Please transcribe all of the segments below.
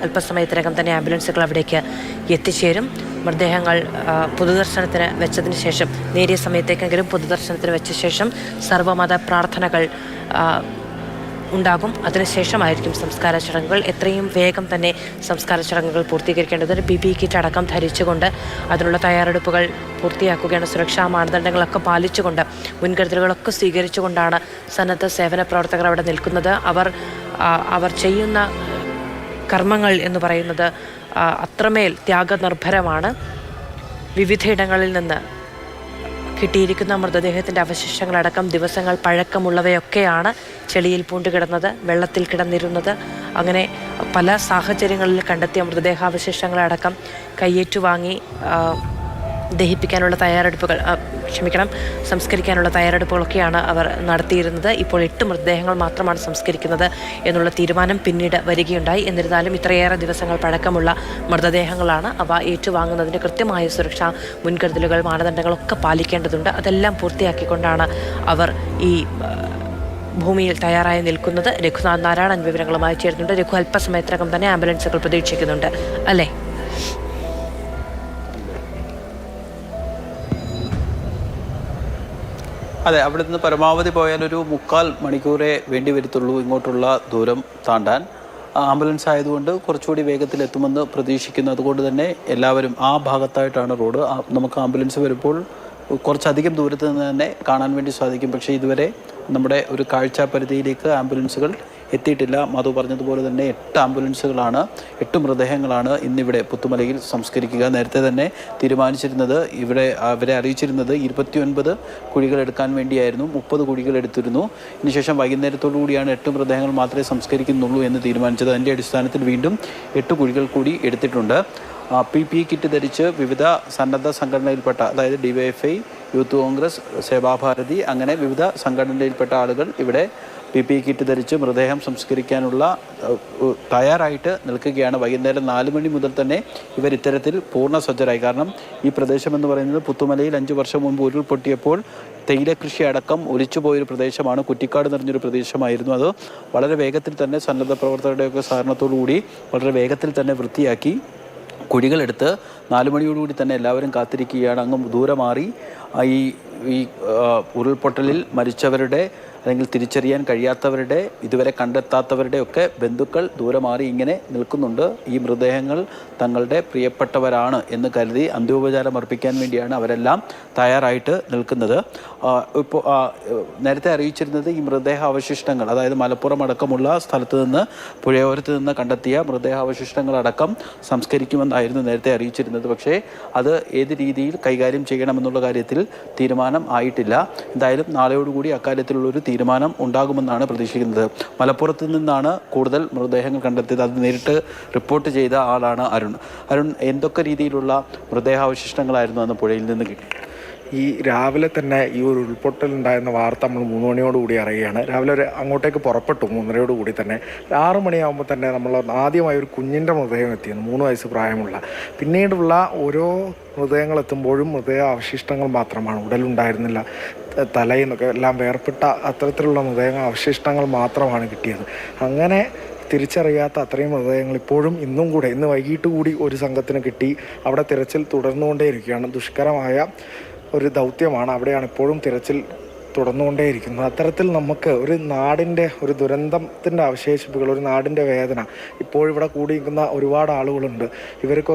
അല്പസമയത്തിനകം തന്നെ ആംബുലൻസുകൾ അവിടേക്ക് എത്തിച്ചേരും. മൃതദേഹങ്ങൾ പൊതുദർശനത്തിന് വെച്ചതിന് ശേഷം, നേരിയ സമയത്തേക്കെങ്കിലും പൊതുദർശനത്തിന് വെച്ച ശേഷം സർവ്വമത പ്രാർത്ഥനകൾ ഉണ്ടാകും. അതിനുശേഷമായിരിക്കും സംസ്കാര ചടങ്ങുകൾ. എത്രയും വേഗം തന്നെ സംസ്കാര ചടങ്ങുകൾ പൂർത്തീകരിക്കേണ്ടത്. PPE കിറ്റ് അടക്കം ധരിച്ചുകൊണ്ട് അതിനുള്ള തയ്യാറെടുപ്പുകൾ പൂർത്തിയാക്കുകയാണ്. സുരക്ഷാ മാനദണ്ഡങ്ങളൊക്കെ പാലിച്ചുകൊണ്ട്, മുൻകരുതലുകളൊക്കെ സ്വീകരിച്ചുകൊണ്ടാണ് സന്നദ്ധ സേവന പ്രവർത്തകർ അവിടെ നിൽക്കുന്നത്. അവർ ചെയ്യുന്ന കർമ്മങ്ങൾ എന്ന് പറയുന്നത് അത്രമേൽ ത്യാഗനിർഭരമാണ്. വിവിധയിടങ്ങളിൽ നിന്ന് കിട്ടിയിരിക്കുന്ന മൃതദേഹത്തിൻ്റെ അവശിഷ്ടങ്ങളടക്കം ദിവസങ്ങൾ പഴക്കമുള്ളവയൊക്കെയാണ് ചെളിയിൽ പൂണ്ടുകിടന്നത്, വെള്ളത്തിൽ കിടന്നിരുന്നത്. അങ്ങനെ പല സാഹചര്യങ്ങളിൽ കണ്ടെത്തിയ മൃതദേഹാവശിഷ്ടങ്ങളടക്കം കയ്യേറ്റുവാങ്ങി ദഹിപ്പിക്കാനുള്ള തയ്യാറെടുപ്പുകൾ സംസ്കരിക്കാനുള്ള തയ്യാറെടുപ്പുകളൊക്കെയാണ് അവർ നടത്തിയിരുന്നത്. ഇപ്പോൾ 8 മൃതദേഹങ്ങൾ മാത്രമാണ് സംസ്കരിക്കുന്നത് എന്നുള്ള തീരുമാനം പിന്നീട് വരികയുണ്ടായി. എന്നിരുന്നാലും ഇത്രയേറെ ദിവസങ്ങൾ പഴക്കമുള്ള മൃതദേഹങ്ങളാണ്. അവ ഏറ്റുവാങ്ങുന്നതിന് കൃത്യമായ സുരക്ഷാ മുൻകരുതലുകൾ, മാനദണ്ഡങ്ങളൊക്കെ പാലിക്കേണ്ടതുണ്ട്. അതെല്ലാം പൂർത്തിയാക്കിക്കൊണ്ടാണ് അവർ ഈ ഭൂമിയിൽ തയ്യാറായി നിൽക്കുന്നത്. രഘുനാഥ് നാരായണൻ വിവരങ്ങളുമായി ചേരുന്നുണ്ട്. രഘു, അല്പസമയത്തിനകം തന്നെ ആംബുലൻസുകൾ പ്രതീക്ഷിക്കുന്നുണ്ട് അല്ലേ? അതെ, അവിടെ നിന്ന് പരമാവധി പോയാൽ ഒരു 3/4 മണിക്കൂറേ വേണ്ടി വരത്തുള്ളൂ ഇങ്ങോട്ടുള്ള ദൂരം താണ്ടാൻ. ആംബുലൻസ് ആയതുകൊണ്ട് കുറച്ചുകൂടി വേഗത്തിലെത്തുമെന്ന് പ്രതീക്ഷിക്കുന്നു. അതുകൊണ്ട് തന്നെ എല്ലാവരും ആ ഭാഗത്തായിട്ടാണ് റോഡ്. നമുക്ക് ആംബുലൻസ് വരുമ്പോൾ കുറച്ചധികം ദൂരത്ത് നിന്ന് തന്നെ കാണാൻ വേണ്ടി സാധിക്കും. പക്ഷേ ഇതുവരെ നമ്മുടെ ഒരു കാഴ്ചാ പരിധിയിലേക്ക് ആംബുലൻസുകൾ എത്തിയിട്ടില്ല. മധു പറഞ്ഞതുപോലെ തന്നെ 8 ആംബുലൻസുകളാണ്, 8 മൃതദേഹങ്ങളാണ് ഇന്നിവിടെ പുത്തുമലയിൽ സംസ്കരിക്കുക. നേരത്തെ തന്നെ തീരുമാനിച്ചിരുന്നത്, അവരെ അറിയിച്ചിരുന്നത് 29 കുഴികൾ എടുക്കാൻ വേണ്ടിയായിരുന്നു. 30 കുഴികൾ എടുത്തിരുന്നു. ഇതിനുശേഷം വൈകുന്നേരത്തോടു കൂടിയാണ് 8 മൃതദേഹങ്ങൾ മാത്രമേ സംസ്കരിക്കുന്നുള്ളൂ എന്ന് തീരുമാനിച്ചത്. അതിൻ്റെ അടിസ്ഥാനത്തിൽ വീണ്ടും 8 കുഴികൾ കൂടി എടുത്തിട്ടുണ്ട്. PPE കിറ്റ് ധരിച്ച് വിവിധ സന്നദ്ധ സംഘടനയിൽപ്പെട്ട, അതായത് DYFI, യൂത്ത് കോൺഗ്രസ്, സേവാഭാരതി, അങ്ങനെ വിവിധ സംഘടനയിൽപ്പെട്ട ആളുകൾ ഇവിടെ PPE കിറ്റ് ധരിച്ച് മൃതദേഹം സംസ്കരിക്കാനുള്ള തയ്യാറായിട്ട് നിൽക്കുകയാണ്. വൈകുന്നേരം 4 മണി മുതൽ തന്നെ ഇവർ ഇത്തരത്തിൽ പൂർണ്ണ സജ്ജരായി. കാരണം ഈ പ്രദേശം എന്ന് പറയുന്നത് പുത്തുമലയിൽ 5 വർഷം മുമ്പ് ഉരുൾപൊട്ടിയപ്പോൾ തേയില കൃഷി അടക്കം ഒലിച്ചുപോയൊരു പ്രദേശമാണ്. കുറ്റിക്കാട് നിറഞ്ഞൊരു പ്രദേശമായിരുന്നു. അത് വളരെ വേഗത്തിൽ തന്നെ സന്നദ്ധ പ്രവർത്തകരുടെയൊക്കെ സഹകരണത്തോടു കൂടി വളരെ വേഗത്തിൽ തന്നെ വൃത്തിയാക്കി കുഴികളെടുത്ത് 4 മണിയോടുകൂടി തന്നെ എല്ലാവരും കാത്തിരിക്കുകയാണ്. അങ്ങ് ദൂരെ മാറി ഈ ഉരുൾപൊട്ടലിൽ മരിച്ചവരുടെ അല്ലെങ്കിൽ തിരിച്ചറിയാൻ കഴിയാത്തവരുടെ, ഇതുവരെ കണ്ടെത്താത്തവരുടെ ഒക്കെ ബന്ധുക്കൾ ദൂരെ മാറി ഇങ്ങനെ നിൽക്കുന്നുണ്ട്. ഈ മൃതദേഹങ്ങൾ തങ്ങളുടെ പ്രിയപ്പെട്ടവരാണ് എന്ന് കരുതി അന്ത്യോപചാരം അർപ്പിക്കാൻ വേണ്ടിയാണ് അവരെല്ലാം തയ്യാറായിട്ട് നിൽക്കുന്നത്. ഇപ്പോൾ നേരത്തെ അറിയിച്ചിരുന്നത് ഈ മൃതദേഹാവശിഷ്ടങ്ങൾ, അതായത് മലപ്പുറം അടക്കമുള്ള സ്ഥലത്ത് നിന്ന്, പുഴയോരത്ത് നിന്ന് കണ്ടെത്തിയ മൃതദേഹാവശിഷ്ടങ്ങളടക്കം സംസ്കരിക്കുമെന്നായിരുന്നു നേരത്തെ അറിയിച്ചിരുന്നത്. പക്ഷേ അത് ഏത് രീതിയിൽ കൈകാര്യം ചെയ്യണമെന്നുള്ള കാര്യത്തിൽ തീരുമാനം ആയിട്ടില്ല. എന്തായാലും നാളെയോടുകൂടി അക്കാര്യത്തിലുള്ളൊരു തീരുമാനം ഉണ്ടാകുമെന്നാണ് പ്രതീക്ഷിക്കുന്നത്. മലപ്പുറത്ത് നിന്നാണ് കൂടുതൽ മൃതദേഹങ്ങൾ കണ്ടെത്തിയത്. അത് നേരിട്ട് റിപ്പോർട്ട് ചെയ്ത ആളാണ് അരുൺ. എന്തൊക്കെ രീതിയിലുള്ള മൃതദേഹാവശിഷ്ടങ്ങളായിരുന്നു അന്ന് പുഴയിൽ നിന്ന് കിട്ടി? ഈ രാവിലെ തന്നെ ഈ ഒരു ഉരുൾപൊട്ടൽ ഉണ്ടായിരുന്ന വാർത്ത നമ്മൾ 3 മണിയോടുകൂടി അറിയുകയാണ്. രാവിലെ പുറപ്പെട്ടു 3:30 തന്നെ. 6 മണിയാകുമ്പോൾ തന്നെ നമ്മൾ ആദ്യമായി ഒരു കുഞ്ഞിൻ്റെ മൃതദേഹം എത്തിയിരുന്നു, 3 വയസ്സ് പ്രായമുള്ള. പിന്നീടുള്ള ഓരോ മൃതദേഹങ്ങൾ എത്തുമ്പോഴും മൃതദേഹ അവശിഷ്ടങ്ങൾ മാത്രമാണ്, ഉടലുണ്ടായിരുന്നില്ല. തലയെന്നൊക്കെ എല്ലാം വേർപെട്ട അത്തരത്തിലുള്ള മൃതദേഹ അവശിഷ്ടങ്ങൾ മാത്രമാണ് കിട്ടിയത്. അങ്ങനെ തിരിച്ചറിയാത്ത അത്രയും മൃതദേഹങ്ങൾ ഇപ്പോഴും ഇന്ന് വൈകിട്ട് കൂടി ഒരു സംഘത്തിന് കിട്ടി. അവിടെ തിരച്ചിൽ തുടർന്നുകൊണ്ടേയിരിക്കുകയാണ്. ദുഷ്കരമായ ഒരു ദൗത്യമാണ്. അവിടെയാണ് ഇപ്പോഴും തിരച്ചിൽ തുടർന്നുകൊണ്ടേയിരിക്കുന്നത്. അത്തരത്തിൽ നമുക്ക് ഒരു നാടിൻ്റെ ഒരു ദുരന്തത്തിൻ്റെ അവശേഷിപ്പുകൾ, ഒരു നാടിൻ്റെ വേദന, ഇപ്പോഴിവിടെ കൂടിയിരിക്കുന്ന ഒരുപാട് ആളുകളുണ്ട്.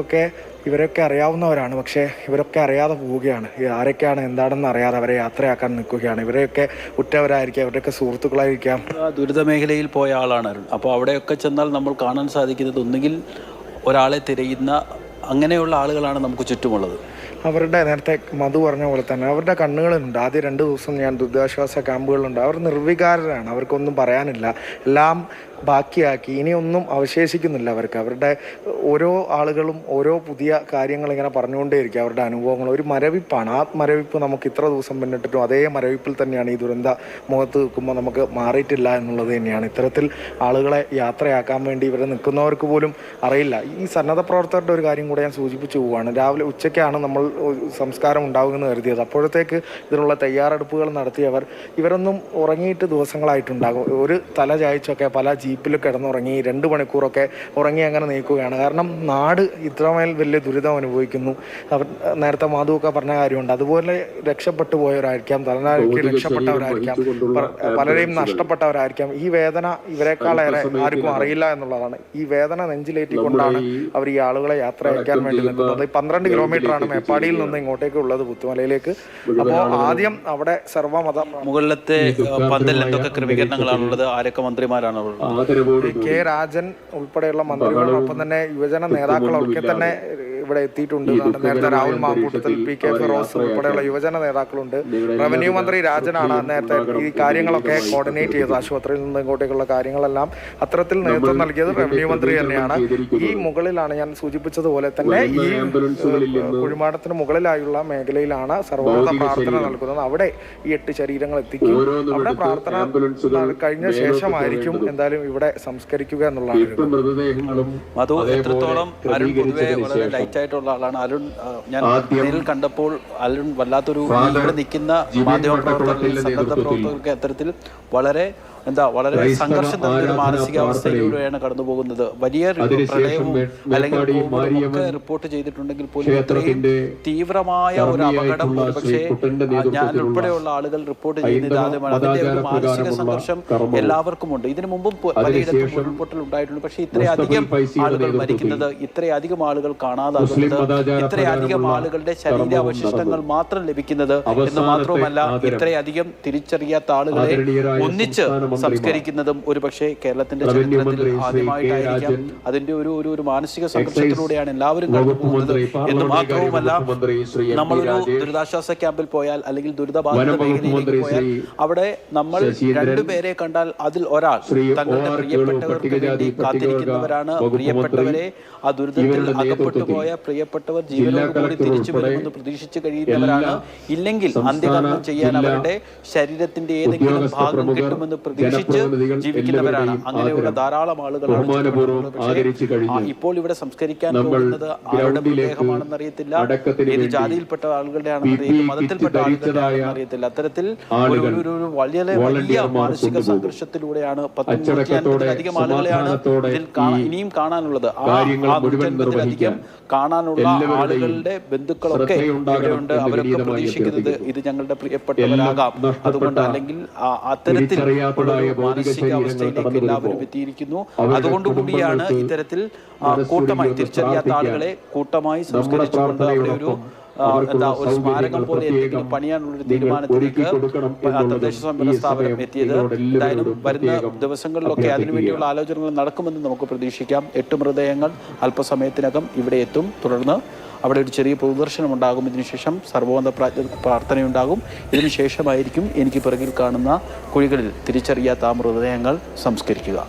ഇവരൊക്കെ അറിയാവുന്നവരാണ്. പക്ഷേ ഇവരൊക്കെ അറിയാതെ പോവുകയാണ്. ആരൊക്കെയാണ് എന്താണെന്ന് അറിയാതെ അവരെ യാത്രയാക്കാൻ നിൽക്കുകയാണ്. ഇവരെയൊക്കെ ഉറ്റവരായിരിക്കാം, അവരുടെയൊക്കെ സുഹൃത്തുക്കളായിരിക്കാം. ദുരിത മേഖലയിൽ പോയ ആളാണ് അരുൺ. അപ്പോൾ അവിടെയൊക്കെ ചെന്നാൽ നമ്മൾ കാണാൻ സാധിക്കുന്നത് ഒന്നുകിൽ ഒരാളെ തിരയുന്ന അങ്ങനെയുള്ള ആളുകളാണ് നമുക്ക് ചുറ്റുമുള്ളത്. അവരുടെ, നേരത്തെ മധു പറഞ്ഞ പോലെ തന്നെ, അവരുടെ കണ്ണുകളുണ്ട്. ആദ്യ 2 ദിവസം ഞാൻ ദുരിതാശ്വാസ ക്യാമ്പുകളുണ്ട്. അവർ നിർവികാരരാണ്. അവർക്കൊന്നും പറയാനില്ല. എല്ലാം ബാക്കിയാക്കി, ഇനിയൊന്നും അവശേഷിക്കുന്നില്ല അവർക്ക്. അവരുടെ ഓരോ ആളുകളും ഓരോ പുതിയ കാര്യങ്ങൾ ഇങ്ങനെ പറഞ്ഞുകൊണ്ടേയിരിക്കും. അവരുടെ അനുഭവങ്ങൾ ഒരു മരവിപ്പാണ്. ആ മരവിപ്പ് നമുക്ക് ഇത്ര ദിവസം പിന്നിട്ടിട്ടും അതേ മരവിപ്പിൽ തന്നെയാണ് ഈ ദുരന്ത മുഖത്ത് നിൽക്കുമ്പോൾ നമുക്ക് മാറിയിട്ടില്ല എന്നുള്ളത് തന്നെയാണ്. ഇത്തരത്തിൽ ആളുകളെ യാത്രയാക്കാൻ വേണ്ടി ഇവരെ നിൽക്കുന്നവർക്ക് പോലും അറിയില്ല. ഈ സന്നദ്ധ പ്രവർത്തകരുടെ ഒരു കാര്യം കൂടെ ഞാൻ സൂചിപ്പിച്ചു പോവുകയാണ്. രാവിലെ ഉച്ചയ്ക്കാണ് നമ്മൾ സംസ്കാരം ഉണ്ടാകുമെന്ന് കരുതിയത്. അപ്പോഴത്തേക്ക് ഇതിനുള്ള തയ്യാറെടുപ്പുകൾ നടത്തിയവർ ഇവരൊന്നും ഉറങ്ങിയിട്ട് ദിവസങ്ങളായിട്ടുണ്ടാകും. ഒരു തല ചായച്ചൊക്കെ പല ജീപ്പിൽ കിടന്നുറങ്ങി 2 മണിക്കൂറൊക്കെ ഉറങ്ങി അങ്ങനെ നീക്കുകയാണ്. കാരണം നാട് ഇത്രമേൽ വലിയ ദുരിതം അനുഭവിക്കുന്നു. അവർ നേരത്തെ മാധുവൊക്കെ പറഞ്ഞ കാര്യമുണ്ട്. അതുപോലെ രക്ഷപ്പെട്ടു പോയവരായിരിക്കാം, തലനാരിക്ക് രക്ഷപ്പെട്ടവരായിരിക്കാം, പലരെയും നഷ്ടപ്പെട്ടവരായിരിക്കാം. ഈ വേദന ഇവരെക്കാളേറെ ആർക്കും അറിയില്ല എന്നുള്ളതാണ്. ഈ വേദന നെഞ്ചിലേറ്റിക്കൊണ്ടാണ് അവർ ഈ ആളുകളെ യാത്ര അയക്കാൻ വേണ്ടി നിൽക്കുന്നത്. 12 കിലോമീറ്ററാണ് മേപ്പാടിയിൽ നിന്ന് ഇങ്ങോട്ടേക്ക് ഉള്ളത്, പുത്തുമലയിലേക്ക്. അപ്പോൾ ആദ്യം അവിടെ സർവ്വമത മുകളിലത്തെ പന്തലിൽ എന്തൊക്കെ ക്രമീകരണങ്ങളാണുള്ളത്? ആരൊക്കെ മന്ത്രിമാരാണ്? കെ രാജൻ ഉൾപ്പെടെയുള്ള മന്ത്രിമാരോടൊപ്പം തന്നെ യുവജന നേതാക്കളൊക്കെ തന്നെ ഇവിടെ എത്തിയിട്ടുണ്ട്. നേരത്തെ രാഹുൽ മാങ്കൂട്ടത്തിൽ, പി കെ ഫിറോസ് ഉൾപ്പെടെയുള്ള യുവജന നേതാക്കളുണ്ട്. റവന്യൂ മന്ത്രി രാജനാണ് നേരത്തെ ഈ കാര്യങ്ങളൊക്കെ കോർഡിനേറ്റ് ചെയ്തത്. ആശുപത്രിയിൽ നിന്ന് ഇങ്ങോട്ടേക്കുള്ള കാര്യങ്ങളെല്ലാം അത്തരത്തിൽ നേതൃത്വം നൽകിയത് റവന്യൂ മന്ത്രി തന്നെയാണ്. ഈ മുകളിലാണ് ഞാൻ സൂചിപ്പിച്ചതുപോലെ തന്നെ ഈ കുഴിമാടത്തിന് മുകളിലായുള്ള മേഖലയിലാണ് സർവ്വമത പ്രാർത്ഥന നൽകുന്നത്. അവിടെ ഈ 8 ശരീരങ്ങൾ എത്തിക്കും. അവിടെ പ്രാർത്ഥന കഴിഞ്ഞ ശേഷമായിരിക്കും എന്തായാലും ഇവിടെ സംസ്കരിക്കുക എന്നുള്ളതാണ്. അത് എത്രത്തോളം അരുൺ പൊതുവെ വളരെ ലൈറ്റ് ആയിട്ടുള്ള ആളാണ്. അരുൺ ഞാൻ നേരിൽ കണ്ടപ്പോൾ അരുൺ വല്ലാത്തൊരു ഇവിടെ നിൽക്കുന്ന മാധ്യമപ്രവർത്തകർ, സന്നദ്ധ പ്രവർത്തകർക്ക് അത്തരത്തിൽ വളരെ സംഘർഷം നിറഞ്ഞ ഒരു മാനസികാവസ്ഥയിലൂടെയാണ് കടന്നു പോകുന്നത്. വലിയ പ്രളയവും അല്ലെങ്കിൽ ഒക്കെ റിപ്പോർട്ട് ചെയ്തിട്ടുണ്ടെങ്കിൽ പോലും ഇത്രയും തീവ്രമായ ഒരു അപകടം പക്ഷേ ഞാൻ ഉൾപ്പെടെയുള്ള ആളുകൾ റിപ്പോർട്ട് ചെയ്യുന്നത് ആദ്യമാണ്. അതിന്റെ ഒരു മാനസിക സംഘർഷം എല്ലാവർക്കും ഉണ്ട്. ഇതിനു മുമ്പും പലയിടത്തും ഉരുൾപൊട്ടൽ ഉണ്ടായിട്ടുണ്ട്. പക്ഷേ ഇത്രയധികം ആളുകൾ മരിക്കുന്നത്, ഇത്രയധികം ആളുകൾ കാണാതാകുന്നത്, ഇത്രയധികം ആളുകളുടെ ശരീരാവശിഷ്ടങ്ങൾ മാത്രം ലഭിക്കുന്നത് എന്ന് മാത്രവുമല്ല, ഇത്രയധികം തിരിച്ചറിയാത്ത ആളുകളെ ഒന്നിച്ച് സംസ്കരിക്കുന്നതും ഒരു പക്ഷേ കേരളത്തിന്റെ ചരിത്രത്തിൽ ആദ്യമായിട്ടായിരിക്കാം. അതിന്റെ ഒരു മാനസിക സംഘർഷത്തിലൂടെയാണ് എല്ലാവരും കടന്നു പോകുന്നത് എന്ന് മാത്രവുമല്ല, നമ്മളൊരു ദുരിതാശ്വാസ ക്യാമ്പിൽ പോയാൽ അല്ലെങ്കിൽ ദുരിതബാധിത മേഖലയിലേക്ക് പോയാൽ അവിടെ നമ്മൾ 2 പേരെ കണ്ടാൽ അതിൽ ഒരാൾ തങ്ങളുടെ പ്രിയപ്പെട്ടവർക്ക് വേണ്ടി കാത്തിരിക്കുന്നവരാണ്. പ്രിയപ്പെട്ടവരെ ആ ദുരിതത്തിൽ അകപ്പെട്ടു പോയ പ്രിയപ്പെട്ടവർ ജീവനോടുകൂടി തിരിച്ചു വരുമെന്ന് പ്രതീക്ഷിച്ചു കഴിയുന്നവരാണ്. ഇല്ലെങ്കിൽ അന്ത്യകർമ്മം ചെയ്യാൻ അവരുടെ ശരീരത്തിന്റെ ഏതെങ്കിലും ഭാഗം കിട്ടുമെന്ന് പ്രതീക്ഷിച്ച് ജീവിക്കുന്നവരാണ്. അങ്ങനെയുള്ള ധാരാളം ആളുകളാണ്. ഇപ്പോൾ ഇവിടെ സംസ്കരിക്കാൻ പോകുന്നത് ആരുടെ മൃതദേഹമാണെന്ന് അറിയത്തില്ല, ഏത് ജാതിയിൽപ്പെട്ട ആളുകളുടെ ആണെന്ന് അറിയത്തില്ല, മതത്തിൽപ്പെട്ട ആളുകളുടെ ആണെന്ന് അറിയത്തില്ല. അത്തരത്തിൽ ഒരു വലിയ മാനസിക സംഘർഷത്തിലൂടെയാണ്. 150-ലധികം ആളുകളെയാണ് ഇതിൽ ഇനിയും കാണാനുള്ളത്. ആ 150-ലധികം കാണാനുള്ള ആളുകളുടെ ബന്ധുക്കളൊക്കെ ഇവിടെയുണ്ട്. അവരൊക്കെ പ്രതീക്ഷിക്കുന്നത് ഇത് ഞങ്ങളുടെ പ്രിയപ്പെട്ടവരാകാം. അതുകൊണ്ട് അല്ലെങ്കിൽ അത്തരത്തിൽ മാനസികാവസ്ഥയിലേക്ക് എല്ലാവരും എത്തിയിരിക്കുന്നു. അതുകൊണ്ടുകൂടിയാണ് ഇത്തരത്തിൽ കൂട്ടമായി തിരിച്ചറിയാത്ത ആളുകളെ കൂട്ടമായി സംസ്കരിച്ചുകൊണ്ട് അവിടെ ഒരു സ്മാരകം പോലെ എന്തെങ്കിലും പണിയാനുള്ളൊരു തീരുമാനത്തിലേക്ക് തദ്ദേശ സ്വയംഭരണ സ്ഥാപനം എത്തിയത്. എന്തായാലും വരുന്ന ദിവസങ്ങളിലൊക്കെ അതിനുവേണ്ടിയുള്ള ആലോചനകൾ നടക്കുമെന്ന് നമുക്ക് പ്രതീക്ഷിക്കാം. 8 മൃതദേഹങ്ങൾ അല്പസമയത്തിനകം ഇവിടെ എത്തും. തുടർന്ന് അവിടെ ഒരു ചെറിയ പൊതുദർശനം ഉണ്ടാകും. ഇതിനുശേഷം സർവ്വമത പ്രാർത്ഥനയുണ്ടാകും. ഇതിനുശേഷമായിരിക്കും എനിക്ക് പിറകിൽ കാണുന്ന കുഴികളിൽ തിരിച്ചറിയാത്ത ആ മൃതദേഹങ്ങൾ സംസ്കരിക്കുക.